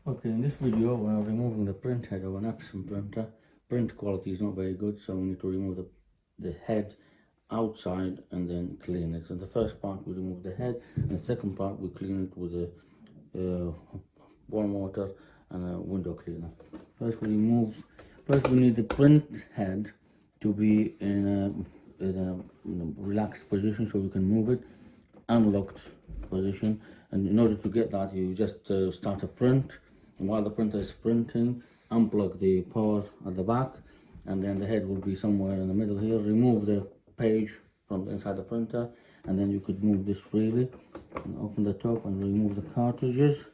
Okay, in this video we are removing the print head of an Epson printer. Print quality is not very good, so we need to remove the head outside and then clean it. So the first part we remove the head, and the second part we clean it with a warm water and a window cleaner. First we need the print head to be in a relaxed position so we can move it, unlocked position, and in order to get that you just start a print, and while the printer is printing unplug the power at the back, and then the head will be somewhere in the middle here. Remove the page from inside the printer, and then you could move this freely and open the top and remove the cartridges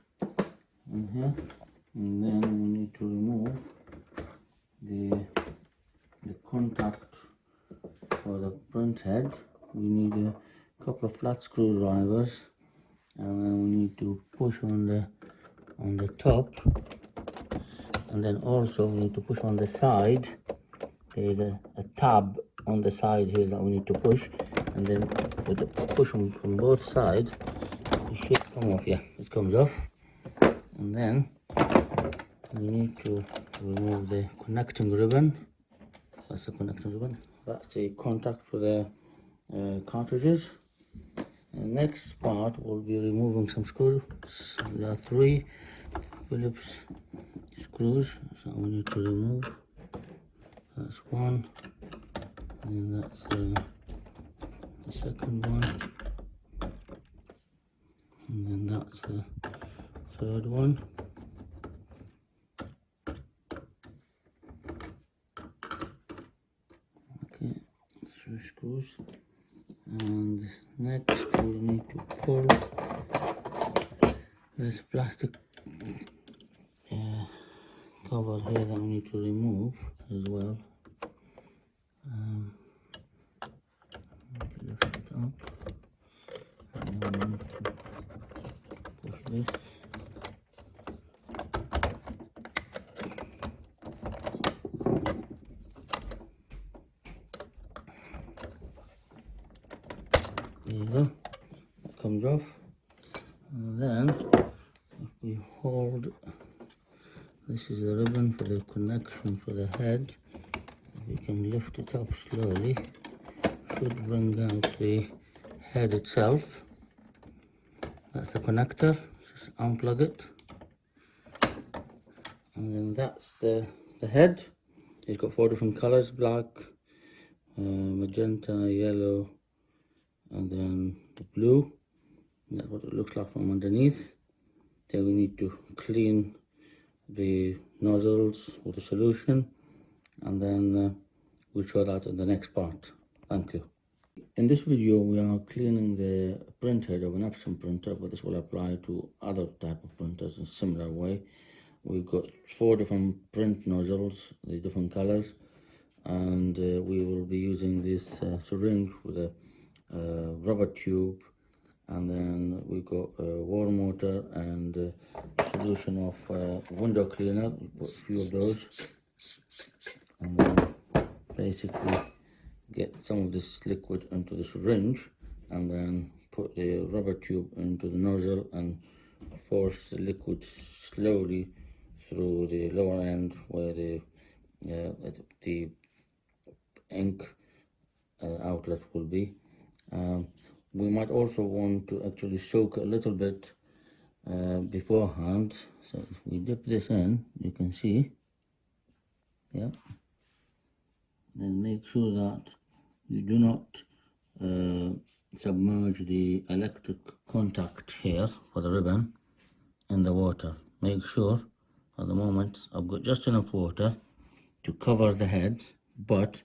in here, and then we need to remove the contact for the print head. We need a couple of flat screwdrivers, and then we need to push on the top, and then also we need to push on the side. There is a tab on the side here that we need to push, and then with the push from both sides it should come off. Yeah, it comes off. And then we need to remove the connecting ribbon. That's the connecting ribbon. That's the contact for the cartridges. The next part will be removing some screws. There are 3 Phillips screws, so we need to remove. That's one, and that's the second one, and then that's the third one. Okay, 3 screws. And next we need to pull this plastic cover here that we need to remove as well. Lift it up, and then push this. There you go, it comes off. And then if we hold, this is the ribbon for the connection for the head. We can lift it up slowly, should bring out the head itself. That's the connector, just unplug it, and then that's the head. It's got 4 different colors: black, magenta, yellow, and then the blue. And that's what it looks like from underneath. Then we need to clean the nozzles with the solution, and then we'll show that in the next part. Thank you. In this video we are cleaning the print head of an Epson printer, but this will apply to other type of printers in a similar way. We've got 4 different print nozzles, the different colors, and we will be using this syringe with a rubber tube, and then we got warm water and a solution of window cleaner. We put a few of those, and then basically get some of this liquid into the syringe, and then put the rubber tube into the nozzle and force the liquid slowly through the lower end where the ink outlet will be. We might also want to actually soak a little bit beforehand. So if we dip this in, you can see, yeah, then make sure that you do not submerge the electric contact here for the ribbon in the water. Make sure at the moment I've got just enough water to cover the head, but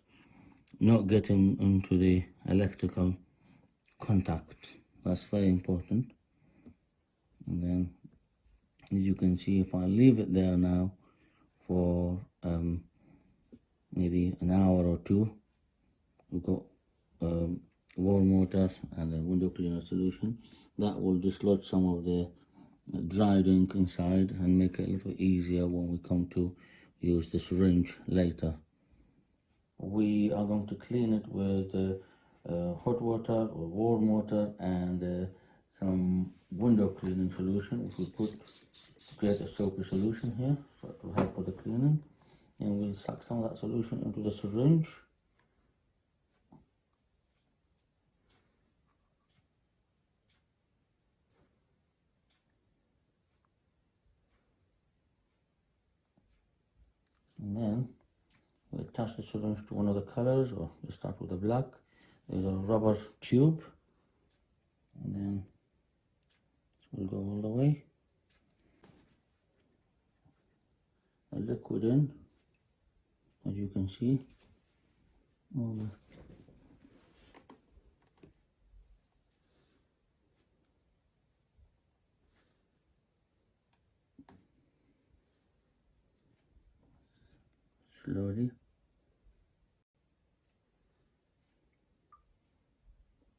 not getting into the electrical contact. That's very important. And then as you can see, if I leave it there now for maybe an hour or 2, we've got warm water and a window cleaner solution that will dislodge some of the dried ink inside and make it a little easier when we come to use the syringe later. We are going to clean it with hot water or warm water and some window cleaning solution, which we put to create a soapy solution here, so it will help with the cleaning. And we'll suck some of that solution into the syringe. And then we'll attach the syringe to one of the colors, or we'll start with the black. There's a rubber tube, and then we'll go all the way. A liquid in, as you can see. Slowly.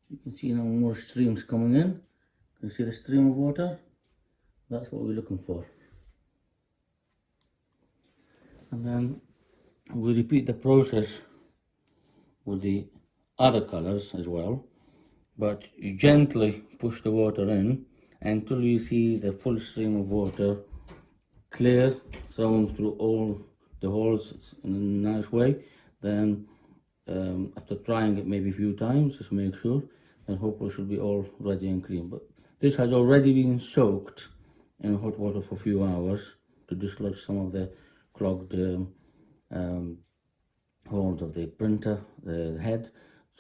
You can see now more streams coming in. Can you see the stream of water? That's what we're looking for. And then we repeat the process with the other colors as well, but you gently push the water in until you see the full stream of water clear, thrown through all the holes in a nice way. Then after trying it maybe a few times, just make sure, and hopefully it should be all ready and clean. But this has already been soaked in hot water for a few hours to dislodge some of the clogged holes of the printer, the head.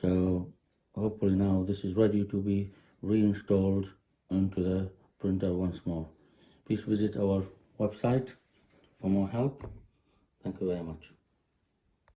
So hopefully now this is ready to be reinstalled into the printer once more. Please visit our website for more help. Thank you very much.